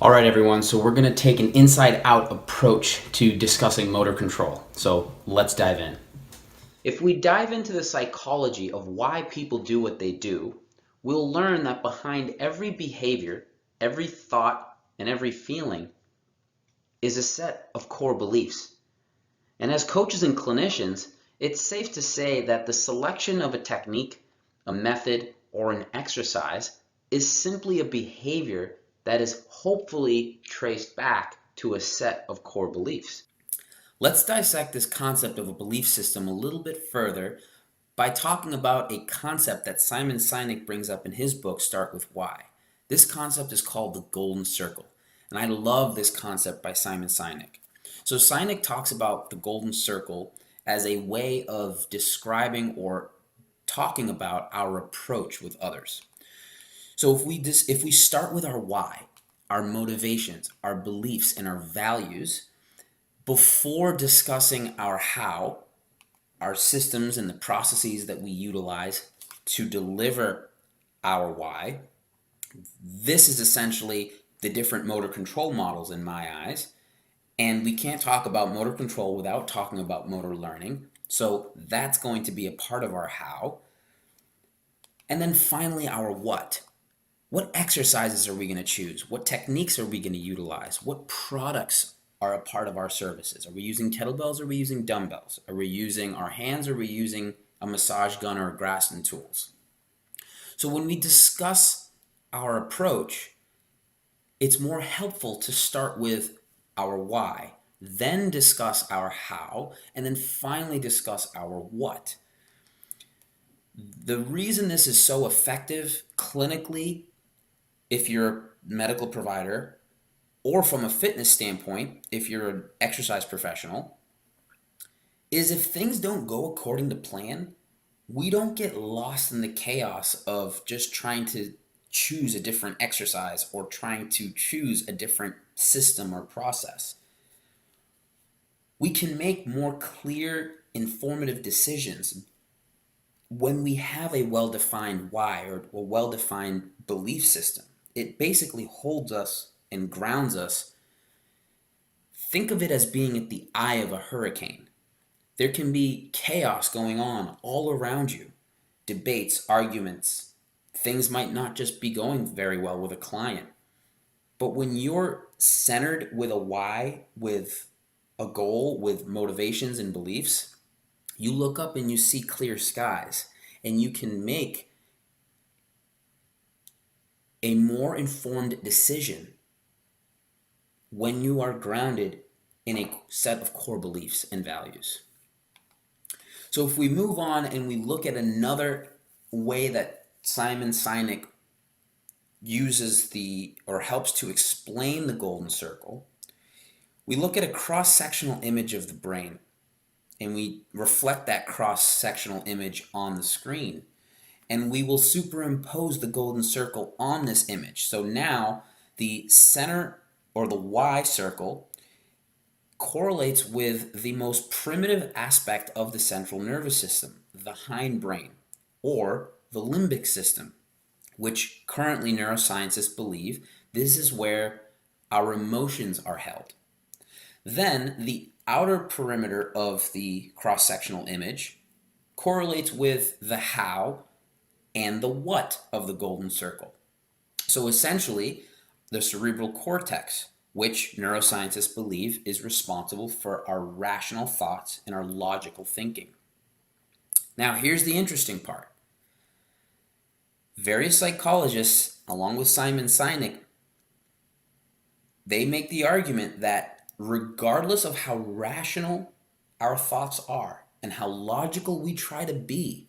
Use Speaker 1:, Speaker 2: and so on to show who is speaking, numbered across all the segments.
Speaker 1: All right, everyone, so we're going to take an inside-out approach to discussing motor control. So let's dive in. If we dive into the psychology of why people do what they do, we'll learn that behind every behavior, every thought, and every feeling is a set of core beliefs. And as coaches and clinicians, it's safe to say that the selection of a technique, a method, or an exercise is simply a behavior that is hopefully traced back to a set of core beliefs. Let's dissect this concept of a belief system a little bit further by talking about a concept that Simon Sinek brings up in his book, Start With Why. This concept is called the Golden Circle, and I love this concept by Simon Sinek. So Sinek talks about the Golden Circle as a way of describing or talking about our approach with others. So if we start with our why, our motivations, our beliefs, and our values, before discussing our how, our systems and the processes that we utilize to deliver our why, this is essentially the different motor control models in my eyes. And we can't talk about motor control without talking about motor learning. So that's going to be a part of our how. And then finally, our what. What exercises are we going to choose? What techniques are we going to utilize? What products are a part of our services? Are we using kettlebells or are we using dumbbells? Are we using our hands or are we using a massage gun or Graston tools? So when we discuss our approach, it's more helpful to start with our why, then discuss our how, and then finally discuss our what. The reason this is so effective clinically, if you're a medical provider, or from a fitness standpoint, if you're an exercise professional, is if things don't go according to plan, we don't get lost in the chaos of just trying to choose a different exercise or trying to choose a different system or process. We can make more clear, informative decisions when we have a well-defined why or a well-defined belief system. It basically holds us and grounds us. Think of it as being at the eye of a hurricane. There can be chaos going on all around you. Debates, arguments, things might not just be going very well with a client. But when you're centered with a why, with a goal, with motivations and beliefs, you look up and you see clear skies, and you can make a more informed decision when you are grounded in a set of core beliefs and values. So if we move on and we look at another way that Simon Sinek uses or helps to explain the golden circle, we look at a cross-sectional image of the brain and we reflect that cross-sectional image on the screen. And we will superimpose the golden circle on this image. So now the center or the Y circle correlates with the most primitive aspect of the central nervous system, the hindbrain, or the limbic system, which currently neuroscientists believe this is where our emotions are held. Then the outer perimeter of the cross-sectional image correlates with the how and the what of the golden circle. So essentially, the cerebral cortex, which neuroscientists believe is responsible for our rational thoughts and our logical thinking. Now, here's the interesting part. Various psychologists, along with Simon Sinek, they make the argument that regardless of how rational our thoughts are and how logical we try to be,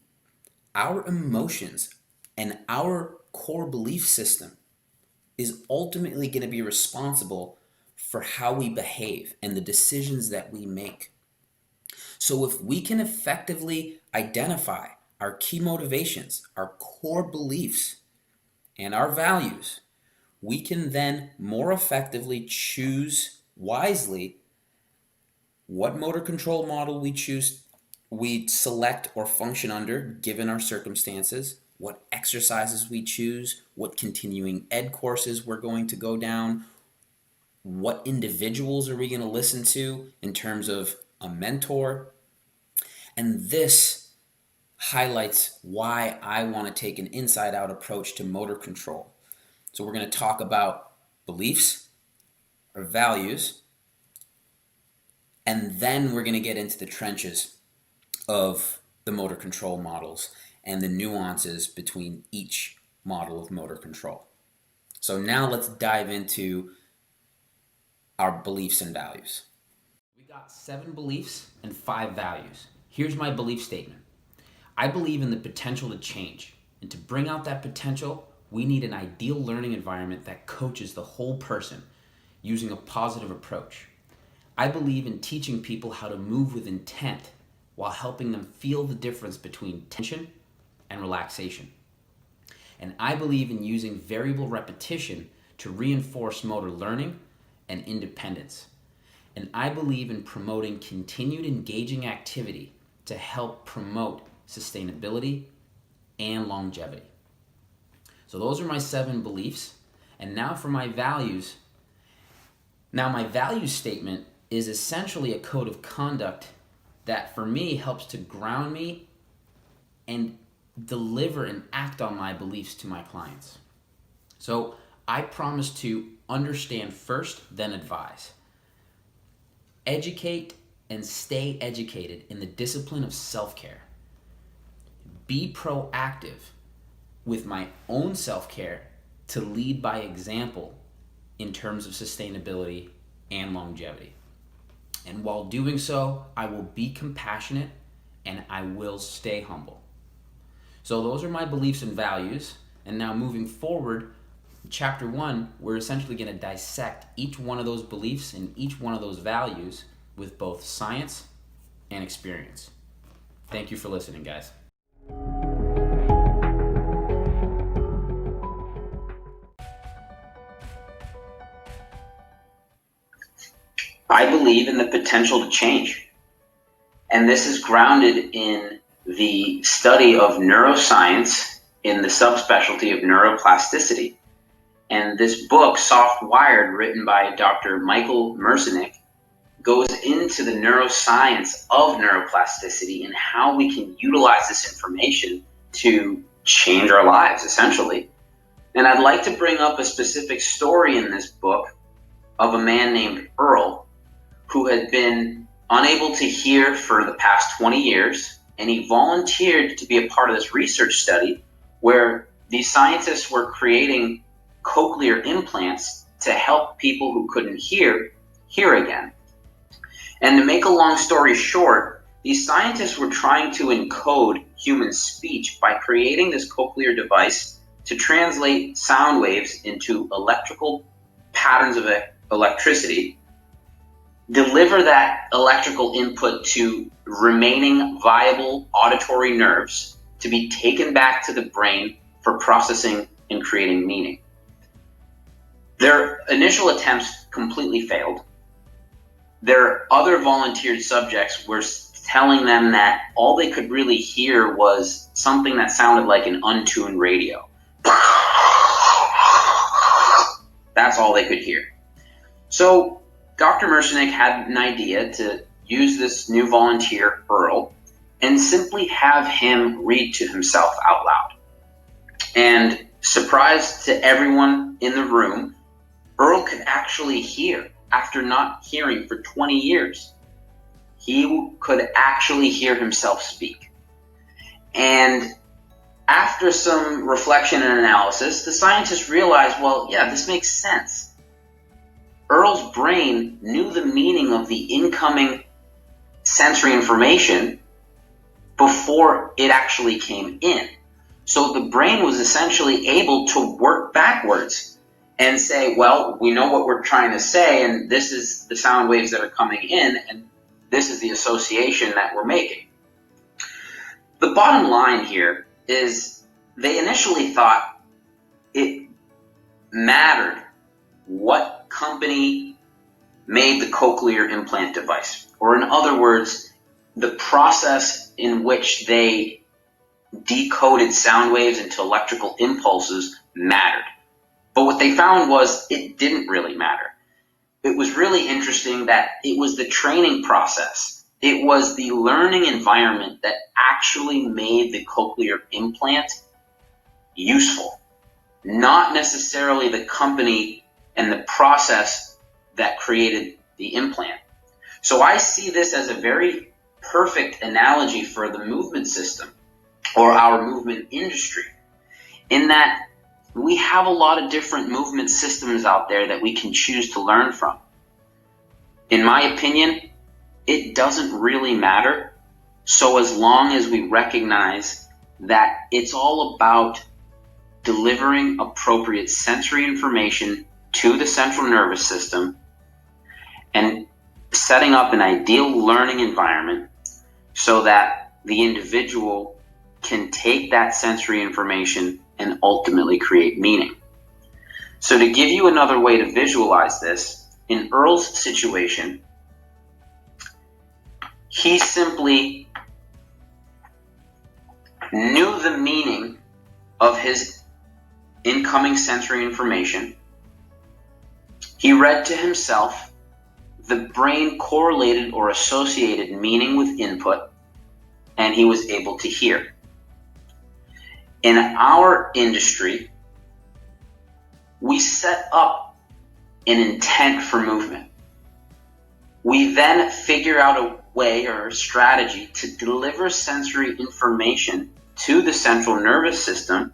Speaker 1: our emotions and our core belief system is ultimately going to be responsible for how we behave and the decisions that we make. So if we can effectively identify our key motivations, our core beliefs, and our values, we can then more effectively choose wisely what motor control model we select or function under given our circumstances, what exercises we choose, what continuing ed courses we're going to go down, What individuals are we going to listen to in terms of a mentor? And this highlights why I want to take an inside-out approach to motor control. So we're going to talk about beliefs or values, and then we're going to get into the trenches of the motor control models and the nuances between each model of motor control. So now let's dive into our beliefs and values. We got 7 beliefs and 5 values. Here's my belief statement. I believe in the potential to change, and to bring out that potential, we need an ideal learning environment that coaches the whole person using a positive approach. I believe in teaching people how to move with intent while helping them feel the difference between tension and relaxation. And I believe in using variable repetition to reinforce motor learning and independence. And I believe in promoting continued engaging activity to help promote sustainability and longevity. So those are my 7 beliefs. And now for my values. Now my values statement is essentially a code of conduct that for me helps to ground me and deliver and act on my beliefs to my clients. So I promise to understand first, then advise. Educate and stay educated in the discipline of self-care. Be proactive with my own self-care to lead by example in terms of sustainability and longevity. And while doing so, I will be compassionate and I will stay humble. So those are my beliefs and values. And now moving forward, chapter 1, we're essentially going to dissect each one of those beliefs and each one of those values with both science and experience. Thank you for listening, guys. I believe in the potential to change. And this is grounded in the study of neuroscience in the subspecialty of neuroplasticity. And this book, Soft Wired, written by Dr. Michael Merzenich, goes into the neuroscience of neuroplasticity and how we can utilize this information to change our lives, essentially. And I'd like to bring up a specific story in this book of a man named Earl, who had been unable to hear for the past 20 years, and he volunteered to be a part of this research study where these scientists were creating cochlear implants to help people who couldn't hear again. And to make a long story short, these scientists were trying to encode human speech by creating this cochlear device to translate sound waves into electrical patterns of electricity, deliver that electrical input to remaining viable auditory nerves to be taken back to the brain for processing and creating meaning. Their initial attempts completely failed. Their other volunteered subjects were telling them that all they could really hear was something that sounded like an untuned radio. That's all they could hear. So Dr. Merzenich had an idea to use this new volunteer, Earl, and simply have him read to himself out loud. And surprise to everyone in the room, Earl could actually hear after not hearing for 20 years. He could actually hear himself speak. And after some reflection and analysis, the scientists realized, well, yeah, this makes sense. Earl's brain knew the meaning of the incoming sensory information before it actually came in. So the brain was essentially able to work backwards and say, well, we know what we're trying to say, and this is the sound waves that are coming in, and this is the association that we're making. The bottom line here is they initially thought it mattered what company made the cochlear implant device, or in other words, the process in which they decoded sound waves into electrical impulses mattered. But what they found was it didn't really matter. it was really interesting that it was the training process. It was the learning environment that actually made the cochlear implant useful, not necessarily the company and the process that created the implant. So I see this as a very perfect analogy for the movement system or our movement industry, in that we have a lot of different movement systems out there that we can choose to learn from. In my opinion, it doesn't really matter, so as long as we recognize that it's all about delivering appropriate sensory information to the central nervous system and setting up an ideal learning environment so that the individual can take that sensory information and ultimately create meaning. So to give you another way to visualize this, in Earl's situation, he simply knew the meaning of his incoming sensory information. He read to himself. The brain correlated or associated meaning with input, and he was able to hear. In our industry, we set up an intent for movement. We then figure out a way or a strategy to deliver sensory information to the central nervous system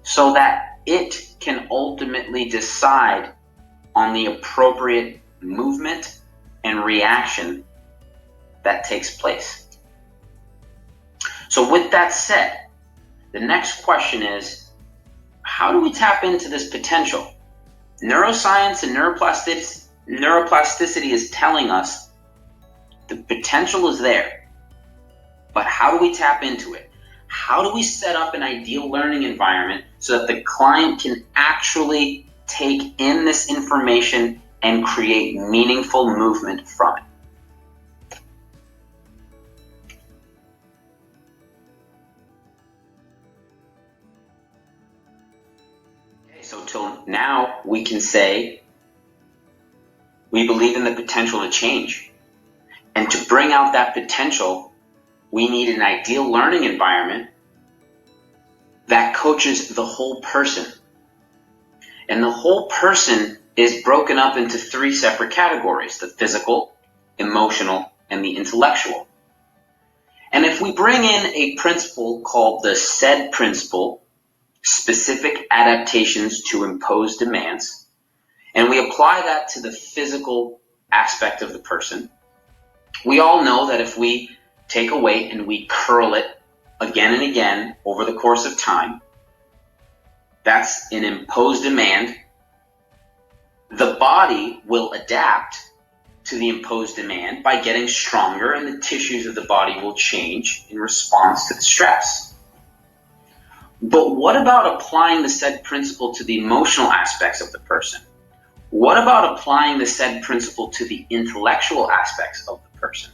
Speaker 1: so that it can ultimately decide on the appropriate movement and reaction that takes place. So with that said, the next question is, how do we tap into this potential? Neuroscience and neuroplasticity is telling us the potential is there, but how do we tap into it? How do we set up an ideal learning environment so that the client can actually take in this information and create meaningful movement from it? Okay, so till now we can say we believe in the potential to change. And to bring out that potential, we need an ideal learning environment that coaches the whole person. And the whole person is broken up into three separate categories: the physical, emotional, and the intellectual. And if we bring in a principle called the SAID principle, specific adaptations to impose demands, and we apply that to the physical aspect of the person, we all know that if we take a weight and we curl it again and again over the course of time, that's an imposed demand. The body will adapt to the imposed demand by getting stronger, and the tissues of the body will change in response to the stress. But what about applying the SAID principle to the emotional aspects of the person? What about applying the SAID principle to the intellectual aspects of the person?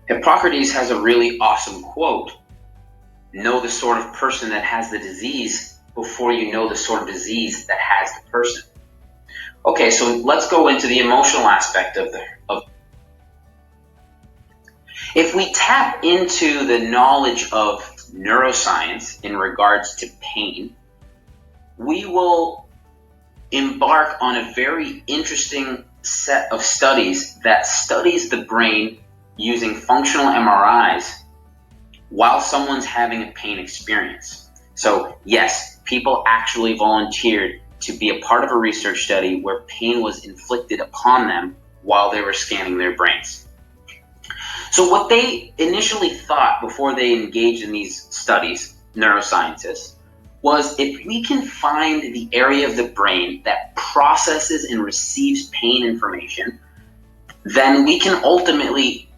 Speaker 1: Hippocrates has a really awesome quote: know the sort of person that has the disease before you know the sort of disease that has the person. Okay, so let's go into the emotional aspect of if we tap into the knowledge of neuroscience in regards to pain, we will embark on a very interesting set of studies that studies the brain using functional MRIs while someone's having a pain experience. So yes, people actually volunteered to be a part of a research study where pain was inflicted upon them while they were scanning their brains. So what they initially thought before they engaged in these studies, neuroscientists, was if we can find the area of the brain that processes and receives pain information, then we can ultimately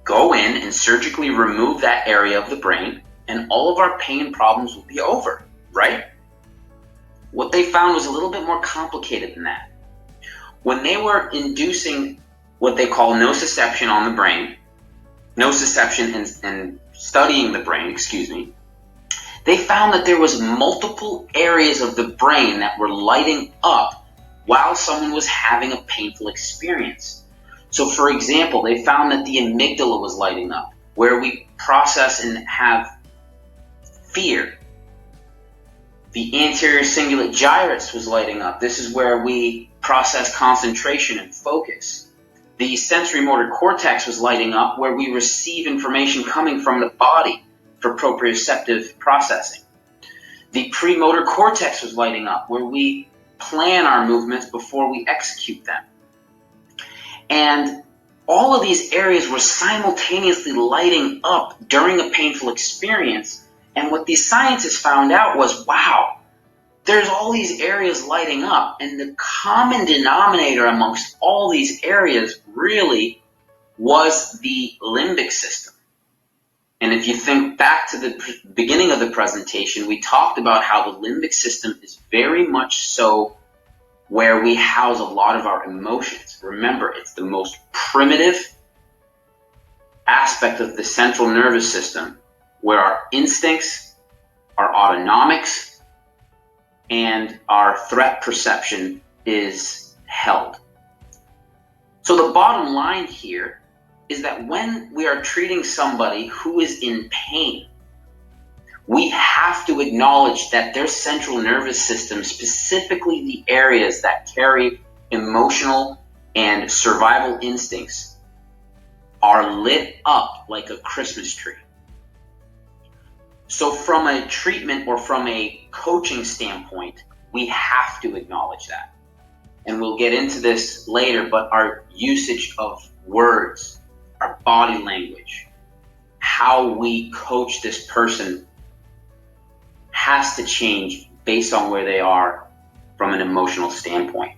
Speaker 1: go in and surgically remove that area of the brain, and all of our pain problems will be over, right? What they found was a little bit more complicated than that. When they were inducing what they call nociception on the brain, nociception and studying the brain, they found that there was multiple areas of the brain that were lighting up while someone was having a painful experience. So for example, they found that the amygdala was lighting up, where we process and have fear. The anterior cingulate gyrus was lighting up. This is where we process concentration and focus. The sensory motor cortex was lighting up, where we receive information coming from the body for proprioceptive processing. The premotor cortex was lighting up, where we plan our movements before we execute them. And all of these areas were simultaneously lighting up during a painful experience. And what these scientists found out was, wow, there's all these areas lighting up, and the common denominator amongst all these areas really was the limbic system. And if you think back to the beginning of the presentation, we talked about how the limbic system is very much so where we house a lot of our emotions. Remember, it's the most primitive aspect of the central nervous system, where our instincts, our autonomics, and our threat perception is held. So the bottom line here is that when we are treating somebody who is in pain, we have to acknowledge that their central nervous system, specifically the areas that carry emotional and survival instincts, are lit up like a Christmas tree. So from a treatment or from a coaching standpoint, we have to acknowledge that. And we'll get into this later, but our usage of words, our body language, how we coach this person has to change based on where they are from an emotional standpoint.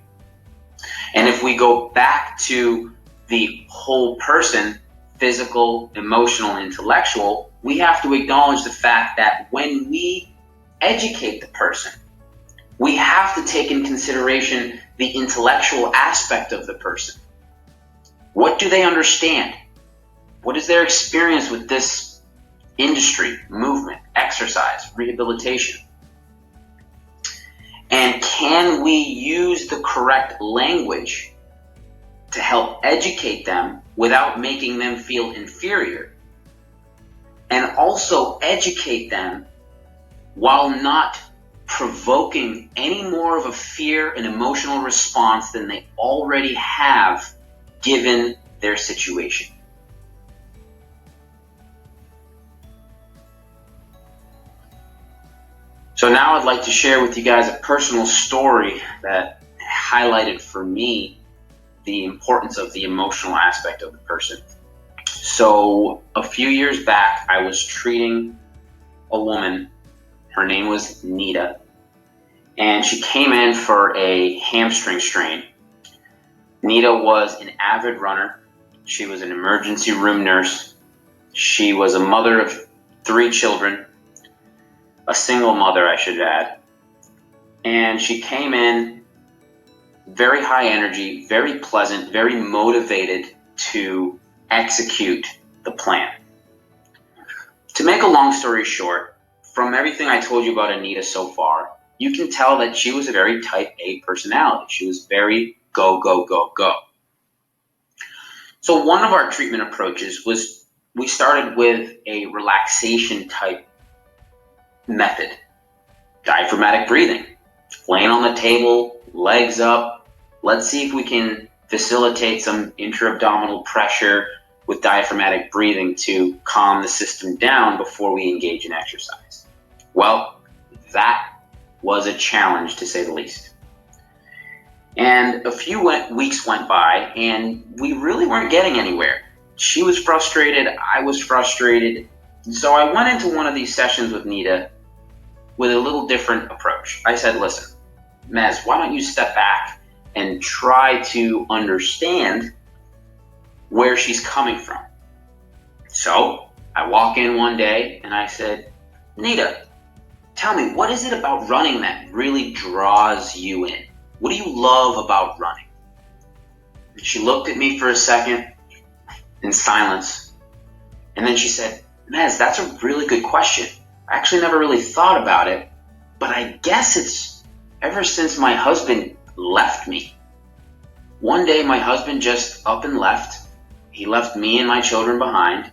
Speaker 1: And if we go back to the whole person, physical, emotional, intellectual, we have to acknowledge the fact that when we educate the person, we have to take in consideration the intellectual aspect of the person. What do they understand? What is their experience with this industry, movement, exercise, rehabilitation? And can we use the correct language to help educate them without making them feel inferior? And also educate them while not provoking any more of a fear and emotional response than they already have given their situation. So now I'd like to share with you guys a personal story that highlighted for me the importance of the emotional aspect of the person. So a few years back, I was treating a woman. Her name was Nita, and she came in for a hamstring strain. Nita was an avid runner. She was an emergency room nurse. She was a mother of 3 children, a single mother, I should add. And she came in very high energy, very pleasant, very motivated to execute the plan. To make a long story short, from everything I told you about Anita so far, you can tell that she was a very type A personality. She was very go, go, go, go. So one of our treatment approaches was we started with a relaxation type method. Diaphragmatic breathing. Laying on the table, legs up. Let's see if we can facilitate some intra-abdominal pressure with diaphragmatic breathing to calm the system down before we engage in exercise. Well, that was a challenge to say the least. And a few weeks went by and we really weren't getting anywhere. She was frustrated, I was frustrated. So I went into one of these sessions with Nita with a little different approach. I said, listen, Mez, why don't you step back and try to understand where she's coming from. So I walk in one day and I said, Nita, tell me, what is it about running that really draws you in? What do you love about running? And she looked at me for a second in silence. And then she said, Mez, that's a really good question. I actually never really thought about it, but I guess it's ever since my husband left me. One day my husband just up and left. He left me and my children behind.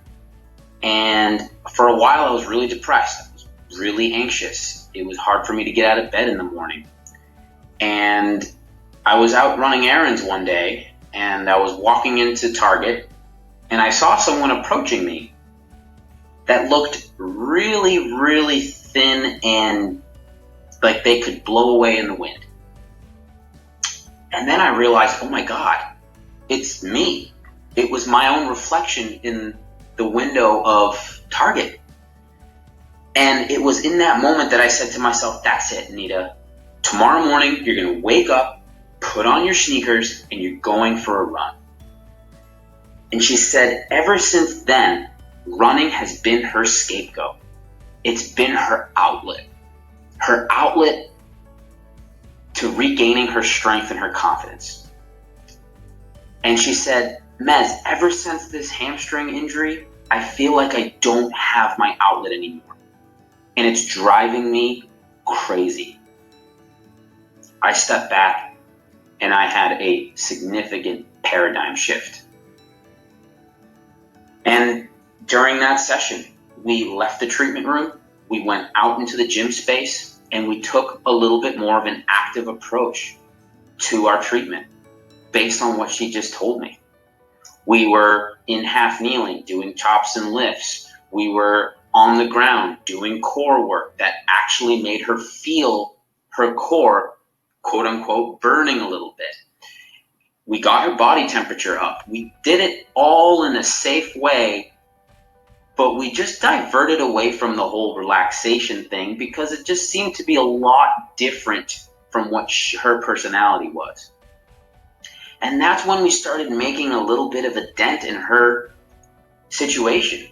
Speaker 1: And for a while I was really depressed. I was really anxious. It was hard for me to get out of bed in the morning. And I was out running errands one day, and I was walking into Target, and I saw someone approaching me that looked really, really thin and like they could blow away in the wind. And then I realized, oh my God, it's me. It was my own reflection in the window of Target. And it was in that moment that I said to myself, that's it, Nita. Tomorrow morning, you're going to wake up, put on your sneakers, and you're going for a run. And she said, ever since then, running has been her scapegoat. It's been her outlet to regaining her strength and her confidence. And she said, Mez, ever since this hamstring injury, I feel like I don't have my outlet anymore. And it's driving me crazy. I stepped back and I had a significant paradigm shift. And during that session, we left the treatment room, we went out into the gym space, and we took a little bit more of an active approach to our treatment based on what she just told me. We were in half kneeling, doing chops and lifts. We were on the ground doing core work that actually made her feel her core, quote unquote, burning a little bit. We got her body temperature up. We did it all in a safe way, but we just diverted away from the whole relaxation thing because it just seemed to be a lot different from what her personality was. And that's when we started making a little bit of a dent in her situation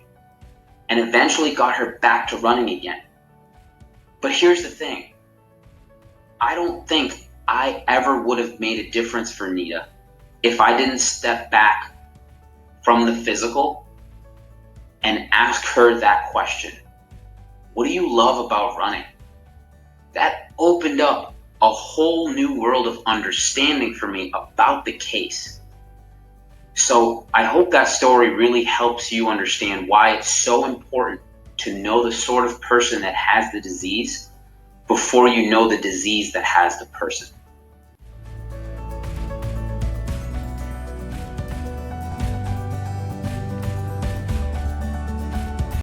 Speaker 1: and eventually got her back to running again. But here's the thing. I don't think I ever would have made a difference for Nita if I didn't step back from the physical and ask her that question. What do you love about running? That opened up a whole new world of understanding for me about the case. So I hope that story really helps you understand why it's so important to know the sort of person that has the disease before you know the disease that has the person.